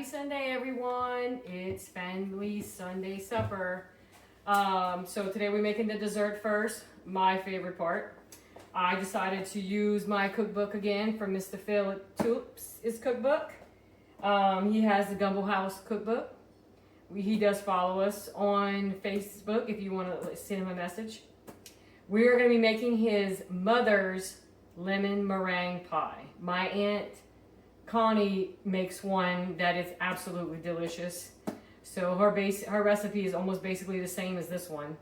Sunday, everyone. It's Family Sunday Supper. So today we're making the dessert first, my favorite part. I decided to use my cookbook again from Mr. Phil Toops' cookbook. He has the Gumbo House cookbook. He does follow us on Facebook if you want to send him a message. We're going to be making his mother's lemon meringue pie. My aunt Connie makes one that is absolutely delicious. So her recipe is almost basically the same as this one.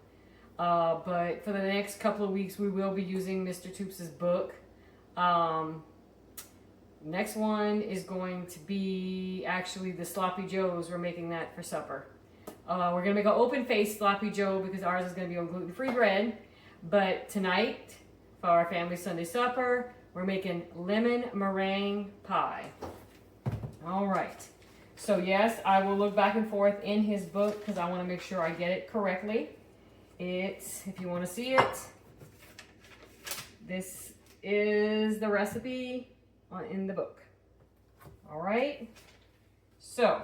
But for the next couple of weeks, we will be using Mr. Toops' book. Next one is going to be actually the Sloppy Joes. We're making that for supper. We're going to make an open-faced Sloppy Joe because ours is going to be on gluten-free bread. But tonight, for our family Sunday supper, we're making lemon meringue pie. All right. So yes, I will look back and forth in his book because I want to make sure I get it correctly. If you want to see it, this is the recipe in the book. All right. So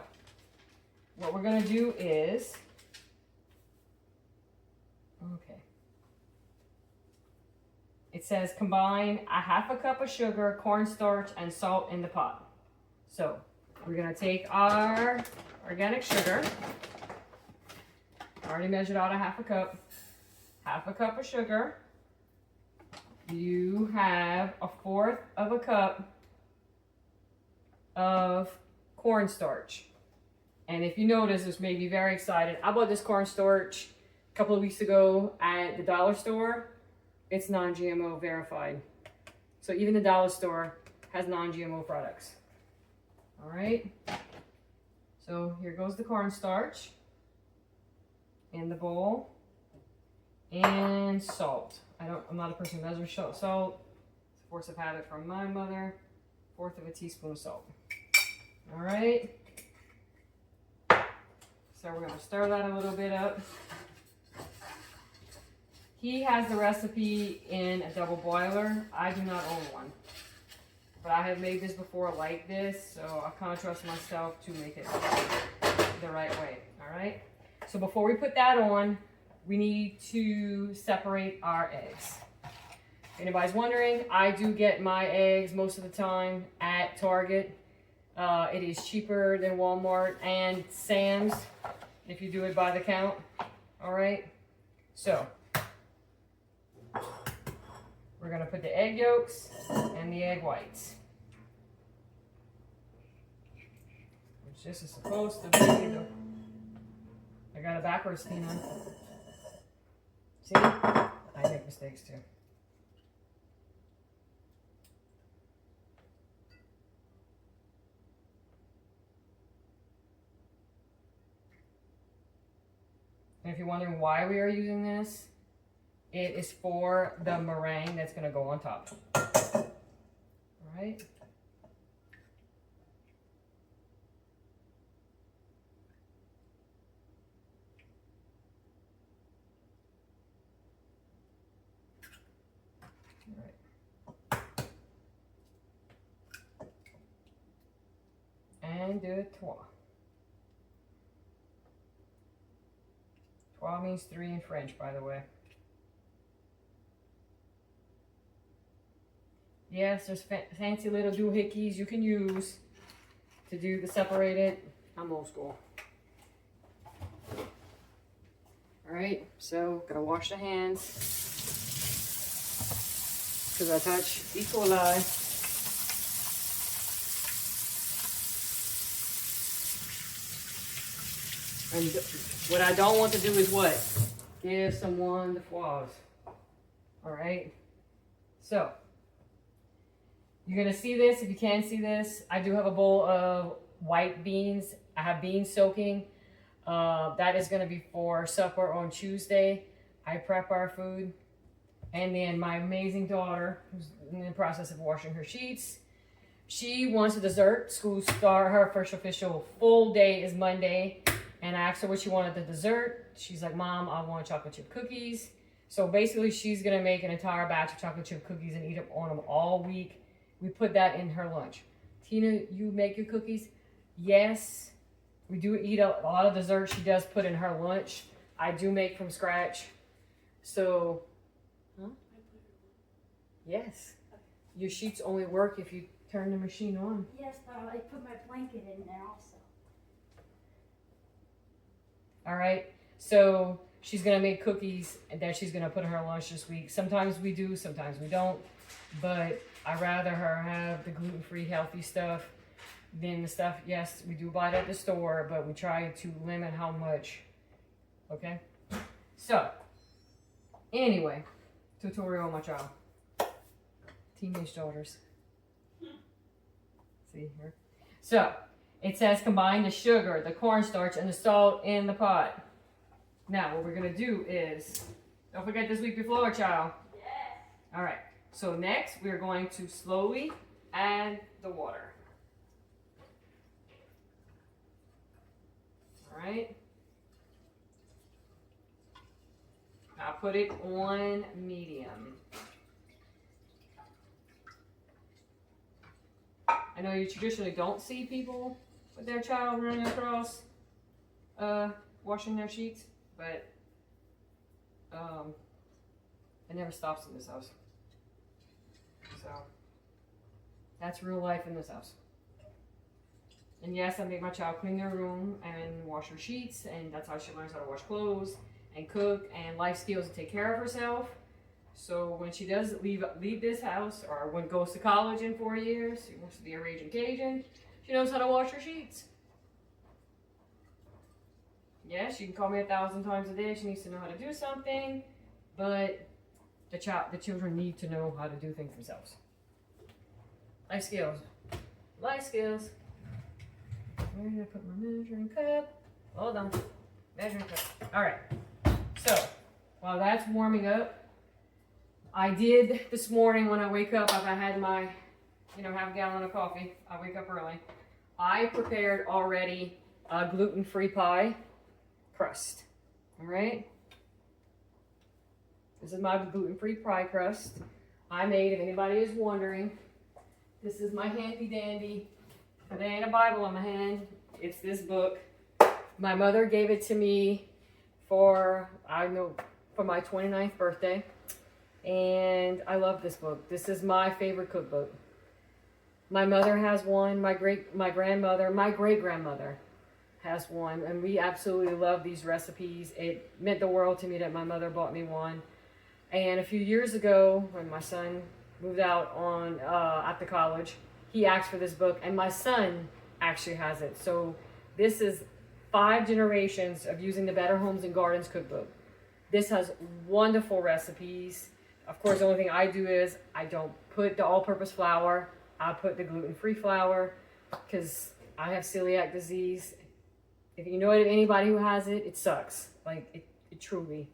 what we're going to do is, it says combine a half a cup of sugar, cornstarch, and salt in the pot. So we're going to take our organic sugar. I already measured out a half a cup of sugar. You have a fourth of a cup of cornstarch. And if you notice, this made me very excited. I bought this cornstarch a couple of weeks ago at the dollar store. It's non-GMO verified. So even the dollar store has non-GMO products. All right. So here goes the cornstarch in the bowl. And salt. I'm not a person who measures salt. It's a force of habit from my mother. 1/4 of a teaspoon of salt. All right. So we're going to stir that a little bit up. He has the recipe in a double boiler. I do not own one. But I have made this before like this, so I kind of trust myself to make it the right way. All right? So before we put that on, we need to separate our eggs. If anybody's wondering, I do get my eggs most of the time at Target. It is cheaper than Walmart and Sam's if you do it by the count. All right? So we're going to put the egg yolks and the egg whites. Which this is supposed to be I got it backwards, Tina. See? I make mistakes too. And if you're wondering why we are using this, it is for the meringue that's going to go on top. All right. And deux, trois. Trois means 3 in French, by the way. Yes, there's fancy little doohickeys you can use to do the separated. I'm old school. All right, so gotta wash the hands because I touch E. coli. And what I don't want to do is what? Give someone the flaws. All right, so you're going to see this. If you can't see this, I do have a bowl of white beans. I have beans soaking. That is going to be for supper on Tuesday. I prep our food. And then my amazing daughter, who's in the process of washing her sheets, she wants a dessert. School start, her first official full day is Monday. And I asked her what she wanted the dessert. She's like, Mom, I want chocolate chip cookies. So basically, she's going to make an entire batch of chocolate chip cookies and eat up on them all week. We put that in her lunch. Tina, you make your cookies? Yes, We do eat a lot of desserts she does put in her lunch. I do make from scratch. So, huh? Yes. Your sheets only work if you turn the machine on. Yes, but I put my blanket in there also. All right. So she's going to make cookies that she's going to put in her lunch this week. Sometimes we do, sometimes we don't. But I'd rather her have the gluten-free healthy stuff than the stuff, yes, we do buy it at the store, but we try to limit how much. Okay? So, anyway, tutorial on my child. Teenage daughters. See here? So, it says combine the sugar, the cornstarch, and the salt in the pot. Now, what we're going to do is, don't forget this week before, child. Yes. All right. So, next, we're going to slowly add the water. All right. I'll put it on medium. I know you traditionally don't see people with their child running across washing their sheets, but it never stops in this house. So that's real life in this house. And yes, I make my child clean their room and wash her sheets, and that's how she learns how to wash clothes and cook and life skills to take care of herself. So when she does leave this house, or when goes to college in 4 years, she wants to be a raging Cajun, she knows how to wash her sheets. Yeah, she can call me 1,000 times a day. She needs to know how to do something, but the children need to know how to do things themselves. Life skills. Life skills. Where did I put my measuring cup? Hold on. Measuring cup. All right. So, while that's warming up, I did this morning when I wake up, if I had my, half a gallon of coffee, I wake up early. I prepared already a gluten-free pie crust. All right. This is my gluten-free pie crust. I made, if anybody is wondering, this is my handy dandy. There ain't a Bible in my hand. It's this book. My mother gave it to me for my 29th birthday. And I love this book. This is my favorite cookbook. My mother has one. My great-grandmother has one. And we absolutely love these recipes. It meant the world to me that my mother bought me one. And a few years ago, when my son moved out at the college, he asked for this book, and my son actually has it. So this is 5 generations of using the Better Homes and Gardens cookbook. This has wonderful recipes. Of course, the only thing I do is I don't put the all-purpose flour. I put the gluten-free flour because I have celiac disease. If you know anybody who has it, it sucks. Like, it truly,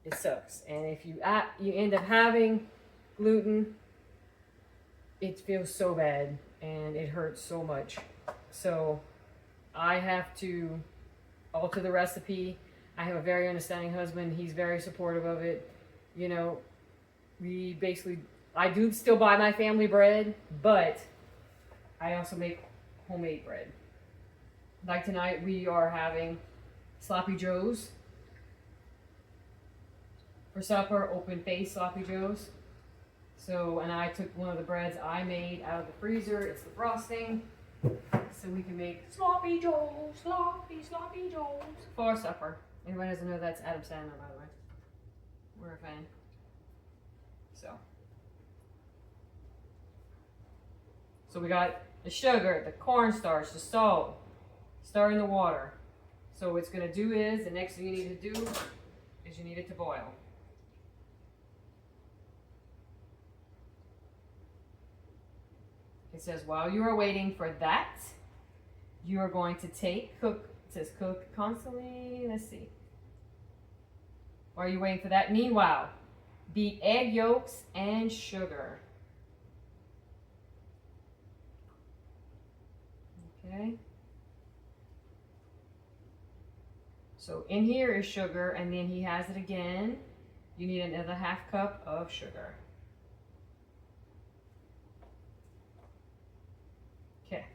it sucks. And if you end up having gluten, it feels so bad and it hurts so much. So I have to alter the recipe. I have a very understanding husband. He's very supportive of it. I do still buy my family bread, but I also make homemade bread. Like tonight, we are having sloppy joes for supper, open face sloppy joes. So, and I took one of the breads I made out of the freezer. It's the frosting. So we can make sloppy joes for supper. Anybody doesn't know that's Adam Sandler, by the way. We're a fan. So we got the sugar, the cornstarch, the salt, stirring the water. So what it's going to do is, the next thing you need to do is you need it to boil. It says while you are waiting for that, you are going to it says cook constantly, let's see. While you're waiting for that, meanwhile, beat egg yolks and sugar. Okay. So in here is sugar, and then he has it again. You need another ½ cup of sugar. Okay.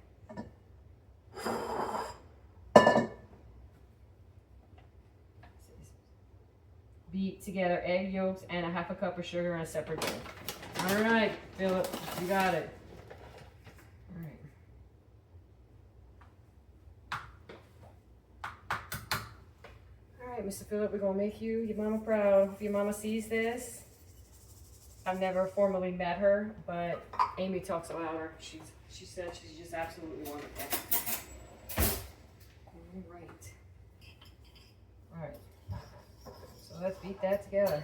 beat together egg yolks and a half a cup of sugar in a separate bowl. All right, Philip, you got it. All right, Mr. Philip, we're gonna make you, your mama proud. If your mama sees this, I've never formally met her, but Amy talks about her. She said she's just absolutely wonderful. All right. So let's beat that together.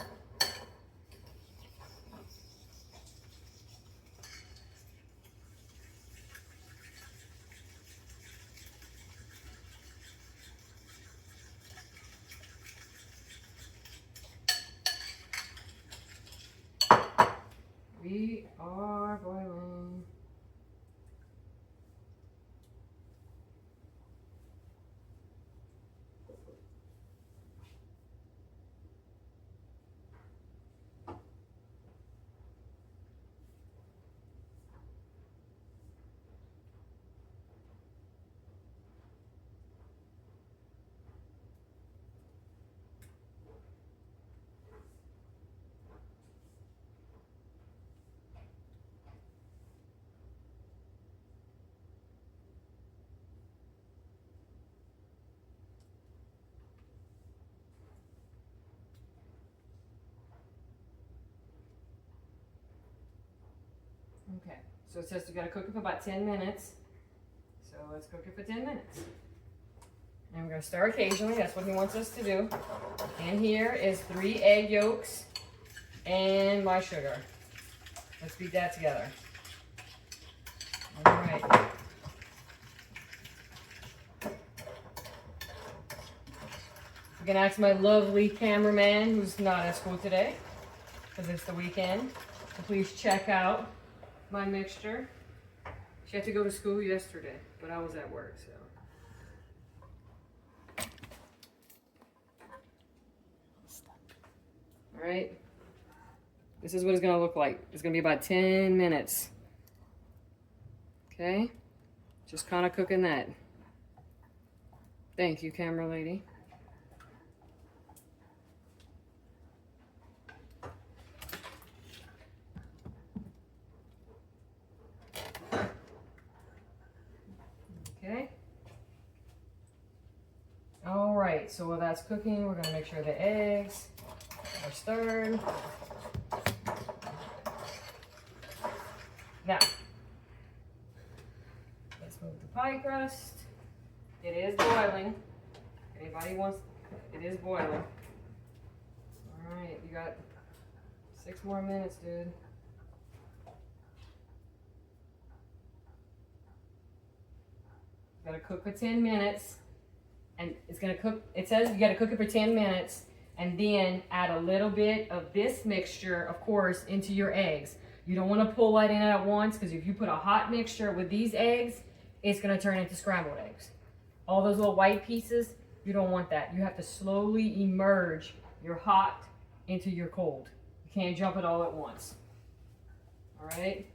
We are boiling. Okay, so it says you gotta cook it for about 10 minutes. So let's cook it for 10 minutes. And we're gonna stir occasionally, that's what he wants us to do. And here is 3 egg yolks and my sugar. Let's beat that together. All right. I'm gonna ask my lovely cameraman, who's not at school today, because it's the weekend, to please check out my mixture. She had to go to school yesterday, but I was at work, so. All right, this is what it's gonna look like. It's gonna be about 10 minutes. Okay, just kind of cooking that. Thank you, camera lady. Okay. All right, so while that's cooking, we're gonna make sure the eggs are stirred. Now, let's move the pie crust. It is boiling. Anybody wants, it is boiling. All right, you got 6 more minutes, dude. Gotta cook for 10 minutes, and it's gonna cook, it says you gotta cook it for 10 minutes, and then add a little bit of this mixture, of course, into your eggs. You don't wanna pull that in at once, because if you put a hot mixture with these eggs, it's gonna turn into scrambled eggs. All those little white pieces, you don't want that. You have to slowly emerge your hot into your cold. You can't jump it all at once. All right?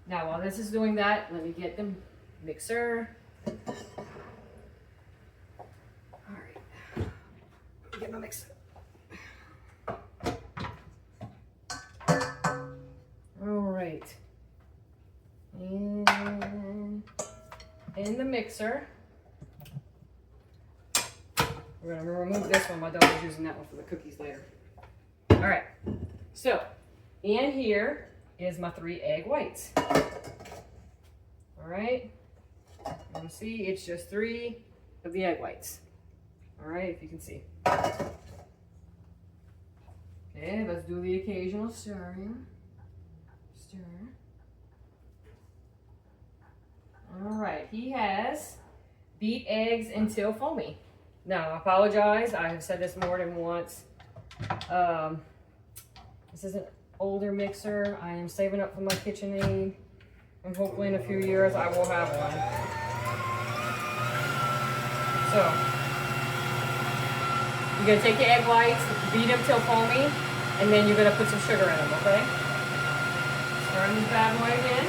Now, while this is doing that, let me get the mixer. All right, get my mixer. All right, and in the mixer, we're gonna remove this one. My daughter's using that one for the cookies later. All right, so in here is my 3 egg whites. All right, you can see it's just 3 of the egg whites. All right, if you can see. Okay, let's do the occasional stirring. Stir. All right, he has beat eggs until foamy. Now, I apologize, I have said this more than once. This is an older mixer. I am saving up for my KitchenAid, and hopefully in a few years I will have one. So, you're gonna take your egg whites, beat them till foamy, and then you're gonna put some sugar in them, okay? Turn this bad boy again.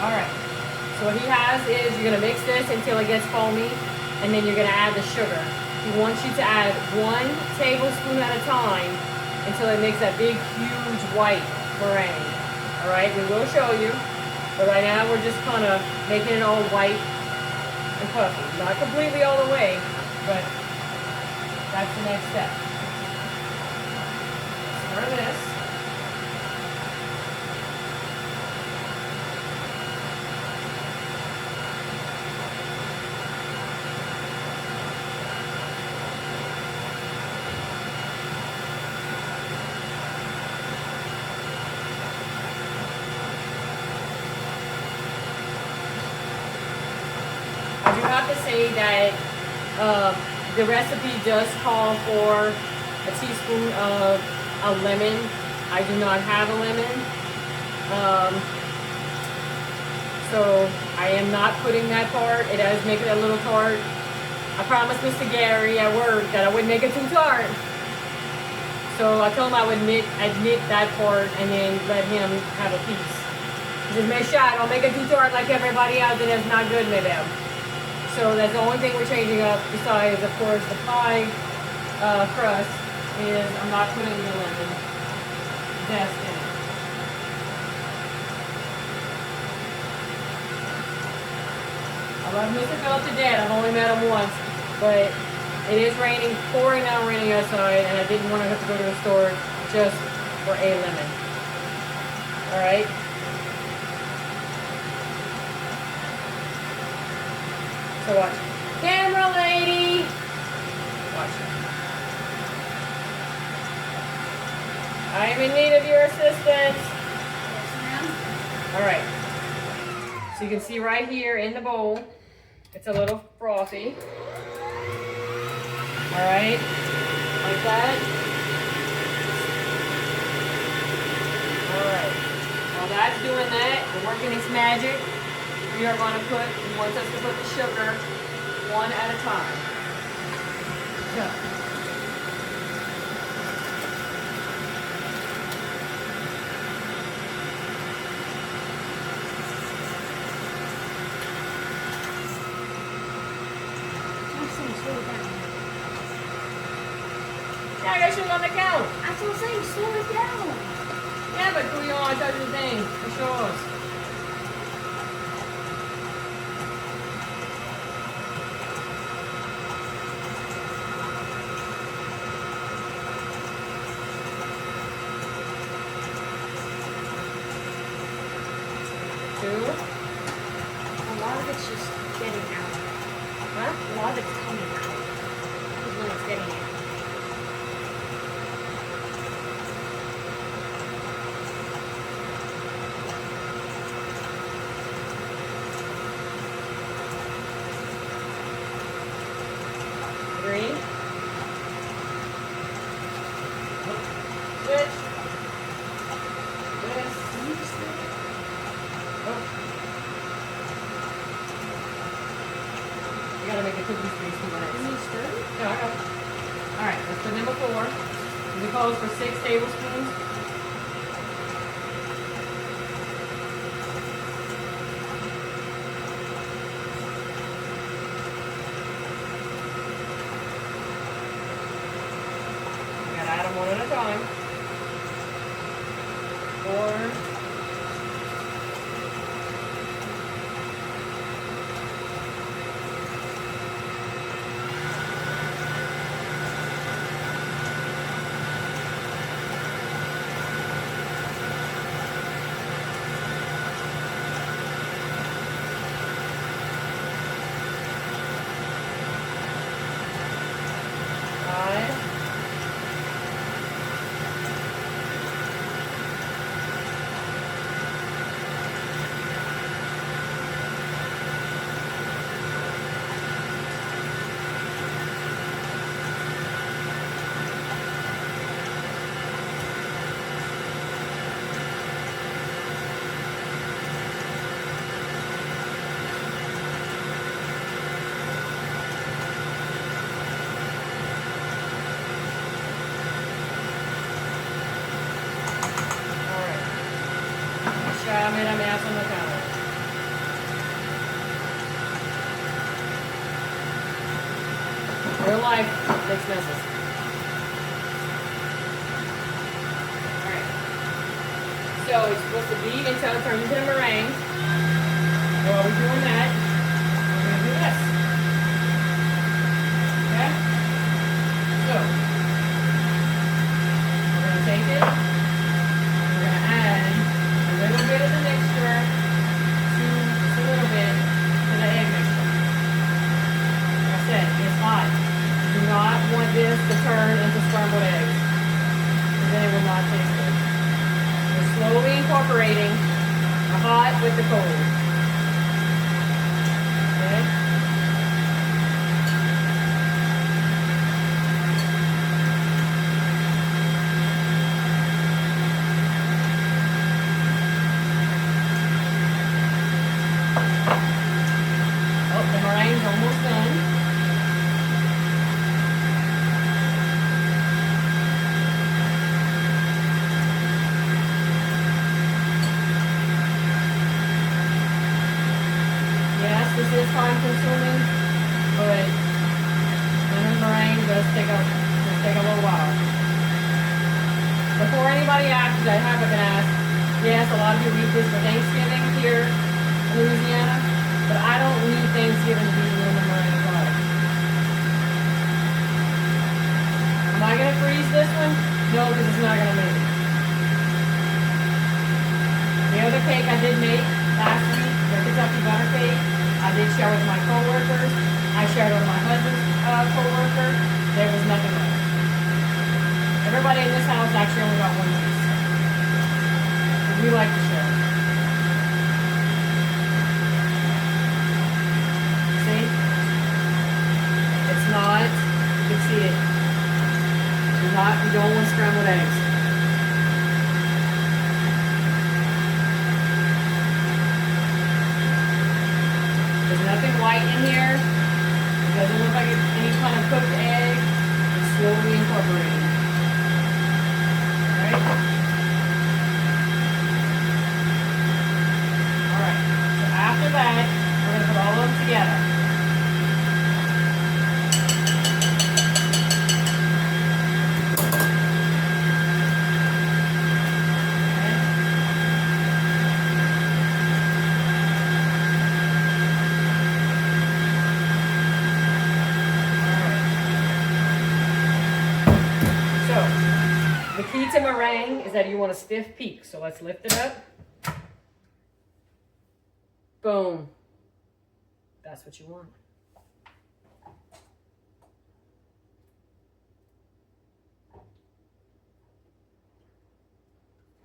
Alright, so what he has is you're going to mix this until it gets foamy, and then you're going to add the sugar. He wants you to add 1 tablespoon at a time until it makes that big, huge white meringue. Alright, we will show you, but right now we're just kind of making it all white and puffy. Not completely all the way, but that's the next step. Stir this. I do have to say that the recipe does call for a teaspoon of a lemon. I do not have a lemon. So I am not putting that part. It does make it a little tart. I promised Mr. Gary at work that I wouldn't make it too tart. So I told him I would admit that part and then let him have a piece. He says, "Mais Cha, don't make it too tart like everybody else, and that's not good, madam." So that's the only thing we're changing up besides, of course, the pie crust is I'm not putting the lemon zest in it. I love Mr. Philip to death. I've only met him once, but it is raining, pouring down raining outside, and I didn't want to have to go to the store just for a lemon. All right. So watch. Camera lady! Watch. I am in need of your assistance. Yes, ma'am. Alright. So you can see right here in the bowl, it's a little frothy. Alright. Like that. Alright. While that's doing that, and working its magic, we are going to put, he wants us to put the sugar one at a time. So. I'm saying slow it down. Yeah, I got sugar on the counter. That's what I'm saying, slow it down. Yeah, but we don't touch the thing. It's yours. Two. A lot of it's just getting out. Huh? A lot of it's coming out. Is when it's getting out. Three. Switch. This. Oh. You gotta make a cookie for 2 minutes. Can you stir it? Yeah, I got it. Alright, let's put number 4. We close for 6 tablespoons. We gotta add them one at a time. 4. 5. mera massa no counter. Real life makes messes. Alright. So it's supposed to beat until it turns into a meringue. And while we're doing that, we're going to do this. Okay? So, we're going to take it. We're going to add a little bit of the mixture to just a little bit to the egg mixture. Like I said, it's hot. You do not want this to turn into scrambled eggs. Because then it will not taste good. We're slowly incorporating the hot with the cold. Okay? Oh, the meringue's almost done. Yes, this is time consuming, but lemon meringue does take a little while. Before anybody asks, I have been asked, yes, a lot of you eat this for Thanksgiving here in Louisiana, but I don't need Thanksgiving to eat lemon meringue pie. Am I going to freeze this one? No, because it's not going to make it. The other cake I did make last week, the Kentucky butter cake, I did share with my coworkers. I shared with my husband's coworker. There was nothing left. Everybody in this house actually only got one piece. We like to share. See? It's not, you can see it. You don't want scrambled eggs. There's nothing white in here. It doesn't look like any kind of cooked egg. It's slowly incorporating. Alright? Alright. So after that, we're going to put all of them together. The key to meringue is that you want a stiff peak. So let's lift it up. Boom. That's what you want.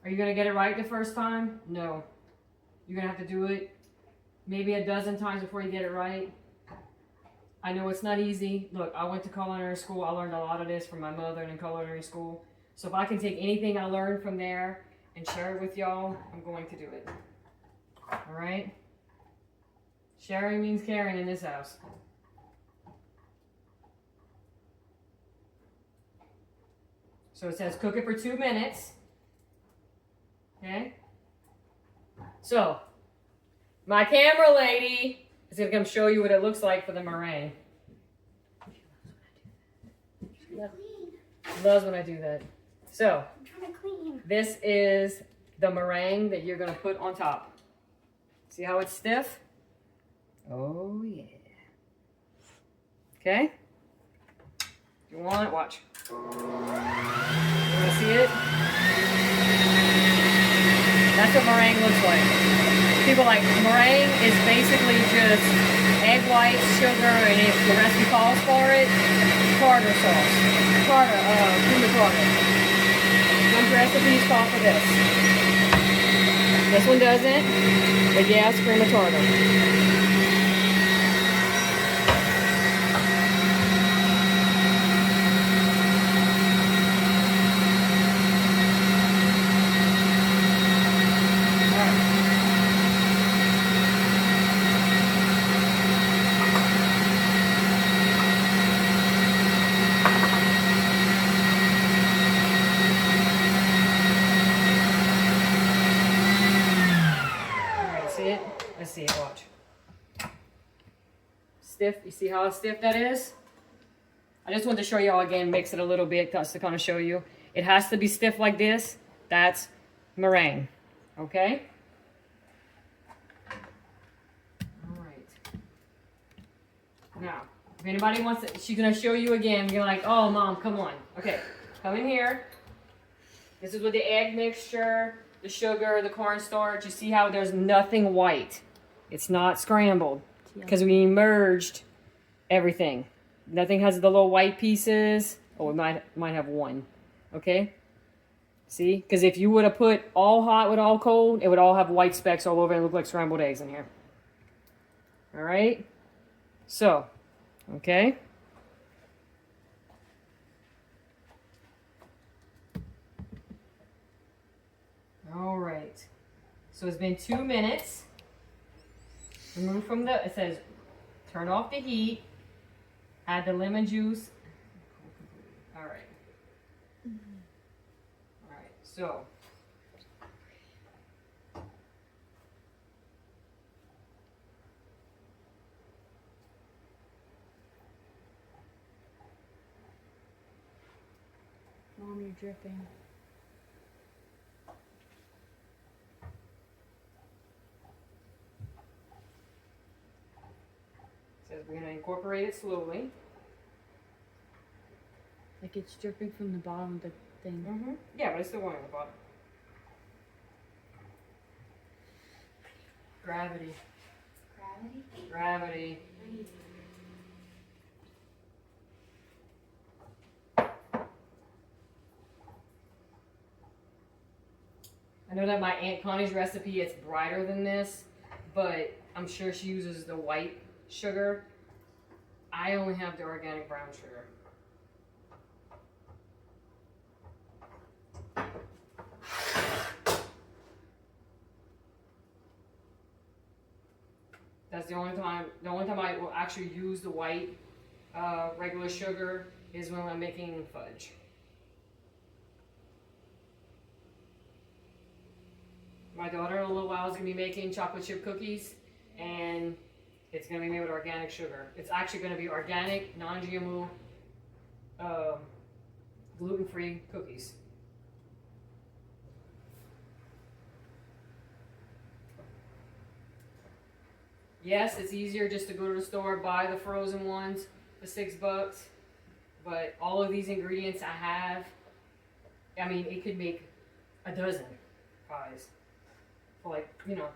Are you going to get it right the first time? No. You're going to have to do it maybe a dozen times before you get it right. I know it's not easy. Look, I went to culinary school. I learned a lot of this from my mother in culinary school. So if I can take anything I learned from there and share it with y'all, I'm going to do it. All right? Sharing means caring in this house. So it says cook it for 2 minutes. Okay? So, my camera lady is going to come show you what it looks like for the meringue. She loves when I do that. So, this is the meringue that you're going to put on top. See how it's stiff? Oh, yeah. Okay? If you want, watch. You want to see it? That's what meringue looks like. People like, meringue is basically just egg whites, sugar, and if the recipe calls for it, tartar sauce. Cream tartar. Some recipes call for this. This one doesn't, but yeah, it's cream tartar. stiff. You see how stiff that is? I just wanted to show y'all again, mix it a little bit just to kind of show you. It has to be stiff like this. That's meringue. Okay? All right. Now, if anybody wants to, she's going to show you again. You're like, oh, Mom, come on. Okay, come in here. This is with the egg mixture, the sugar, the cornstarch. You see how there's nothing white. It's not scrambled because we merged everything. Nothing has the little white pieces. Oh, we might have one. Okay? See? Because if you would have put all hot with all cold, it would all have white specks all over and look like scrambled eggs in here. All right? So, okay? All right. So it's been 2 minutes. Remove from the, it says, turn off the heat. Add the lemon juice. All right. All right, so. Mom, you're dripping. Says we're going to incorporate it slowly. Like it's dripping from the bottom of the thing. Mm-hmm. Yeah, but it's still going on the bottom. Gravity. Gravity? Gravity. I know that my Aunt Connie's recipe, it's brighter than this, but I'm sure she uses the white sugar. I only have the organic brown sugar. That's the only time I will actually use the white regular sugar is when I'm making fudge. My daughter in a little while is going to be making chocolate chip cookies, and it's going to be made with organic sugar. It's actually going to be organic, non-GMO, gluten-free cookies. Yes, it's easier just to go to the store, buy the frozen ones for $6, but all of these ingredients I have, I mean, it could make a dozen pies for like, $25.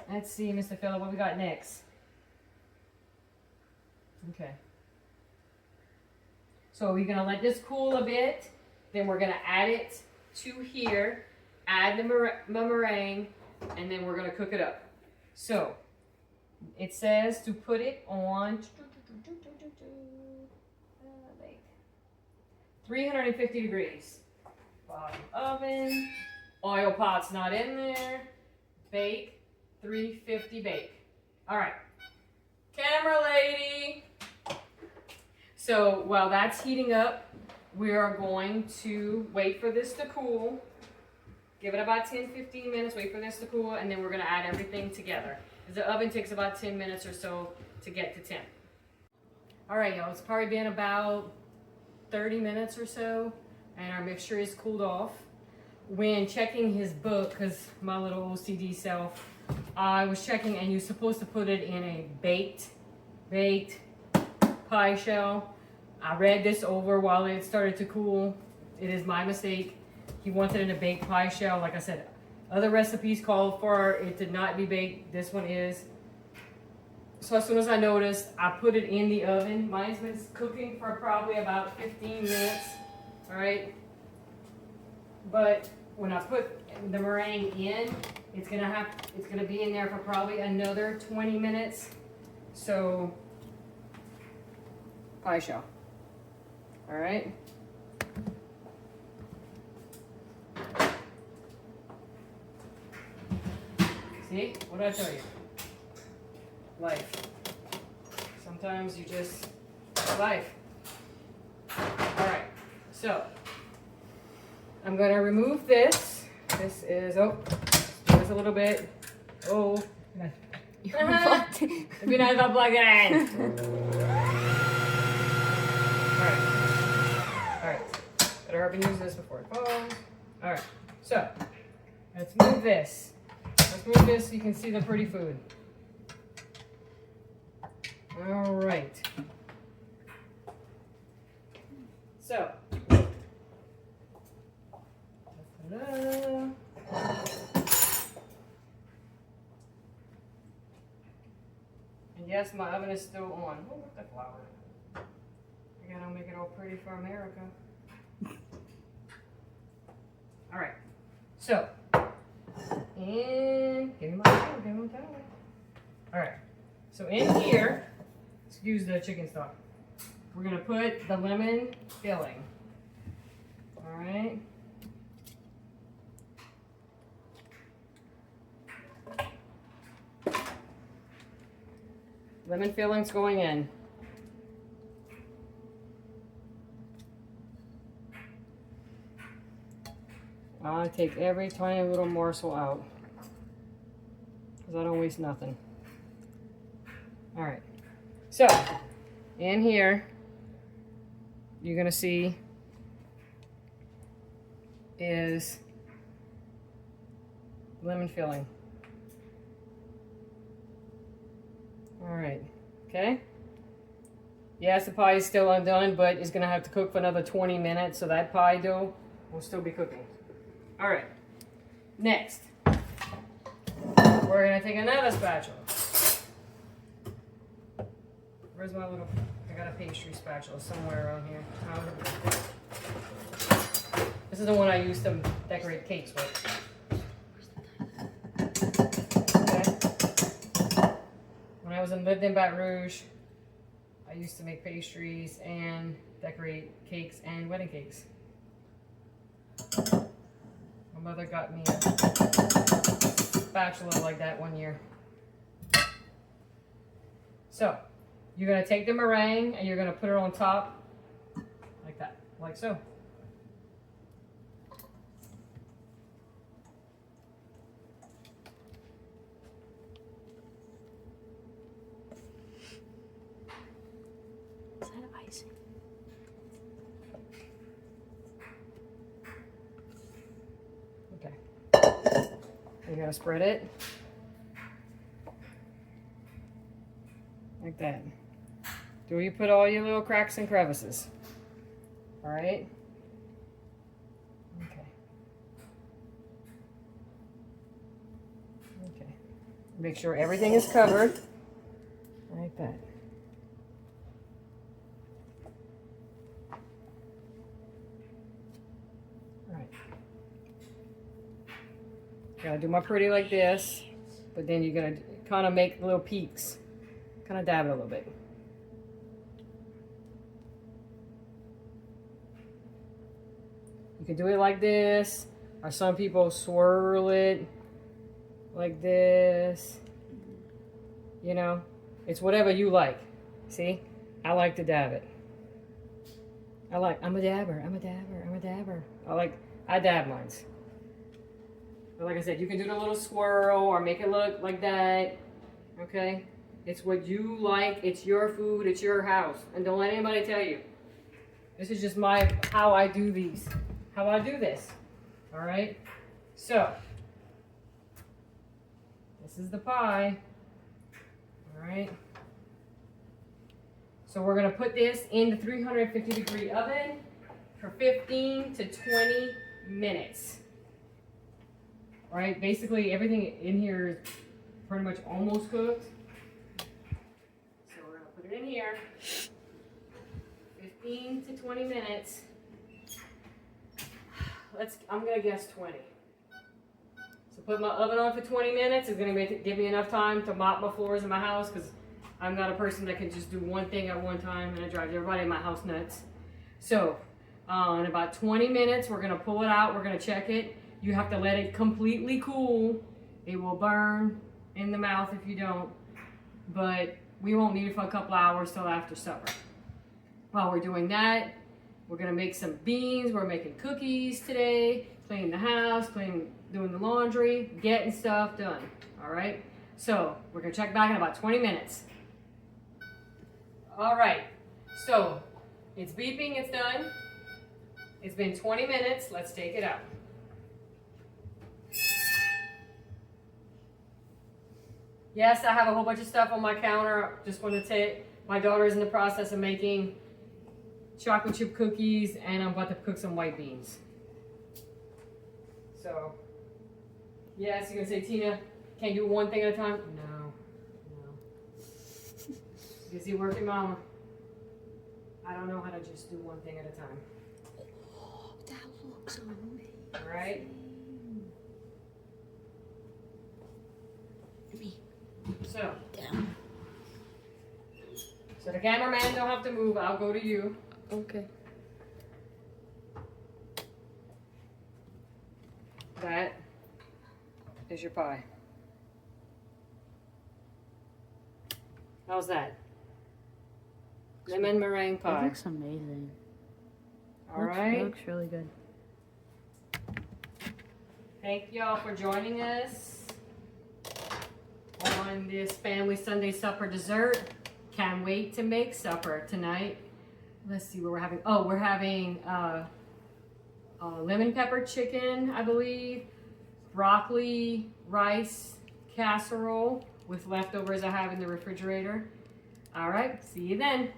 Let's see, Mr. Phillip, what we got next? Okay. So we're going to let this cool a bit. Then we're going to add it to here. Add the meringue. And then we're going to cook it up. So, it says to put it on 350 degrees. Bottom oven. Oil pot's not in there. Bake. 350 bake. All right, camera lady. So while that's heating up, we are going to wait for this to cool. Give it about 10-15 minutes, wait for this to cool, and then we're gonna add everything together. The oven takes about 10 minutes or so to get to temp. All right, y'all, it's probably been about 30 minutes or so, and our mixture is cooled off. When checking his book, because my little OCD self, I was checking, and you're supposed to put it in a baked pie shell. I read this over while it started to cool. It is my mistake. He wanted it in a baked pie shell. Like I said, other recipes called for it to not be baked. This one is. So as soon as I noticed, I put it in the oven. Mine's been cooking for probably about 15 minutes. All right. But when I put the meringue in, it's gonna be in there for probably another 20 minutes. So, pie shell. All right. See? What did I tell you? Life. Sometimes you just life. All right, so I'm gonna remove this. This is, oh, there's a little bit. Oh, it'd be nice if I plug it in. All right. Better hurry and use this before it falls. All right, so let's move this. Let's move this so you can see the pretty food. All right. So. Ta-da. And yes, my oven is still on. Oh, look at the flour. I gotta make it all pretty for America. All right. So, and give me my towel. All right. So in here, excuse the chicken stock. We're gonna put the lemon filling. All right. Lemon filling's going in. I take every tiny little morsel out because I don't waste nothing. All right, so in here you're gonna see is lemon filling. All right, okay. Yes, the pie is still undone, but it's gonna have to cook for another 20 minutes, so that pie dough will still be cooking. All right, next, we're gonna take another spatula. Where's my little, I got a pastry spatula somewhere around here. This is the one I use to decorate cakes with. Okay. When I lived in Baton Rouge, I used to make pastries and decorate cakes and wedding cakes. My mother got me a spatula like that one year. So, you're going to take the meringue and you're going to put it on top like that, like so. Is that icing? Okay. You got to spread it like that. Do you put all your little cracks and crevices? All right. Okay. Okay. Make sure everything is covered like that. All right. Gotta do my pretty like this, but then you're gonna kind of make little peaks. Kind of dab it a little bit. You can do it like this, or some people swirl it like this. You know, it's whatever you like. See, I like to dab it. I'm a dabber. I dab mines. But like I said, you can do the little swirl or make it look like that. Okay? It's what you like. It's your food. It's your house. And don't let anybody tell you. This is just how I do these. How I do this. All right? So, this is the pie. All right? So we're going to put this in the 350 degree oven for 15 to 20 minutes. All right? Basically, everything in here is pretty much almost cooked. So we're going to put it in here. 15 to 20 minutes. I'm going to guess 20. So put my oven on for 20 minutes. It's going to give me enough time to mop my floors in my house because I'm not a person that can just do one thing at one time and it drives everybody in my house nuts. So in about 20 minutes, we're going to pull it out. We're going to check it. You have to let it completely cool. It will burn in the mouth if you don't. But we won't need it for a couple hours till after supper. While we're doing that, we're gonna make some beans. We're making cookies today, cleaning the house, doing the laundry, getting stuff done. All right. So we're gonna check back in about 20 minutes. All right. So it's beeping. It's done. It's been 20 minutes. Let's take it out. Yes, I have a whole bunch of stuff on my counter. Just want to say my daughter's in the process of making chocolate chip cookies, and I'm about to cook some white beans. So, yes, you're gonna say, Tina, can't do one thing at a time? No. Busy working, mama. I don't know how to just do one thing at a time. Oh, that looks amazing. All right. So the cameraman don't have to move. I'll go to you. Okay. That is your pie. How's that? Lemon meringue pie. It looks amazing. All right. It looks really good. Thank y'all for joining us on this family Sunday supper dessert. Can't wait to make supper tonight. Let's see what we're having. Oh, we're having lemon pepper chicken, I believe. Broccoli, rice casserole with leftovers I have in the refrigerator. All right, see you then.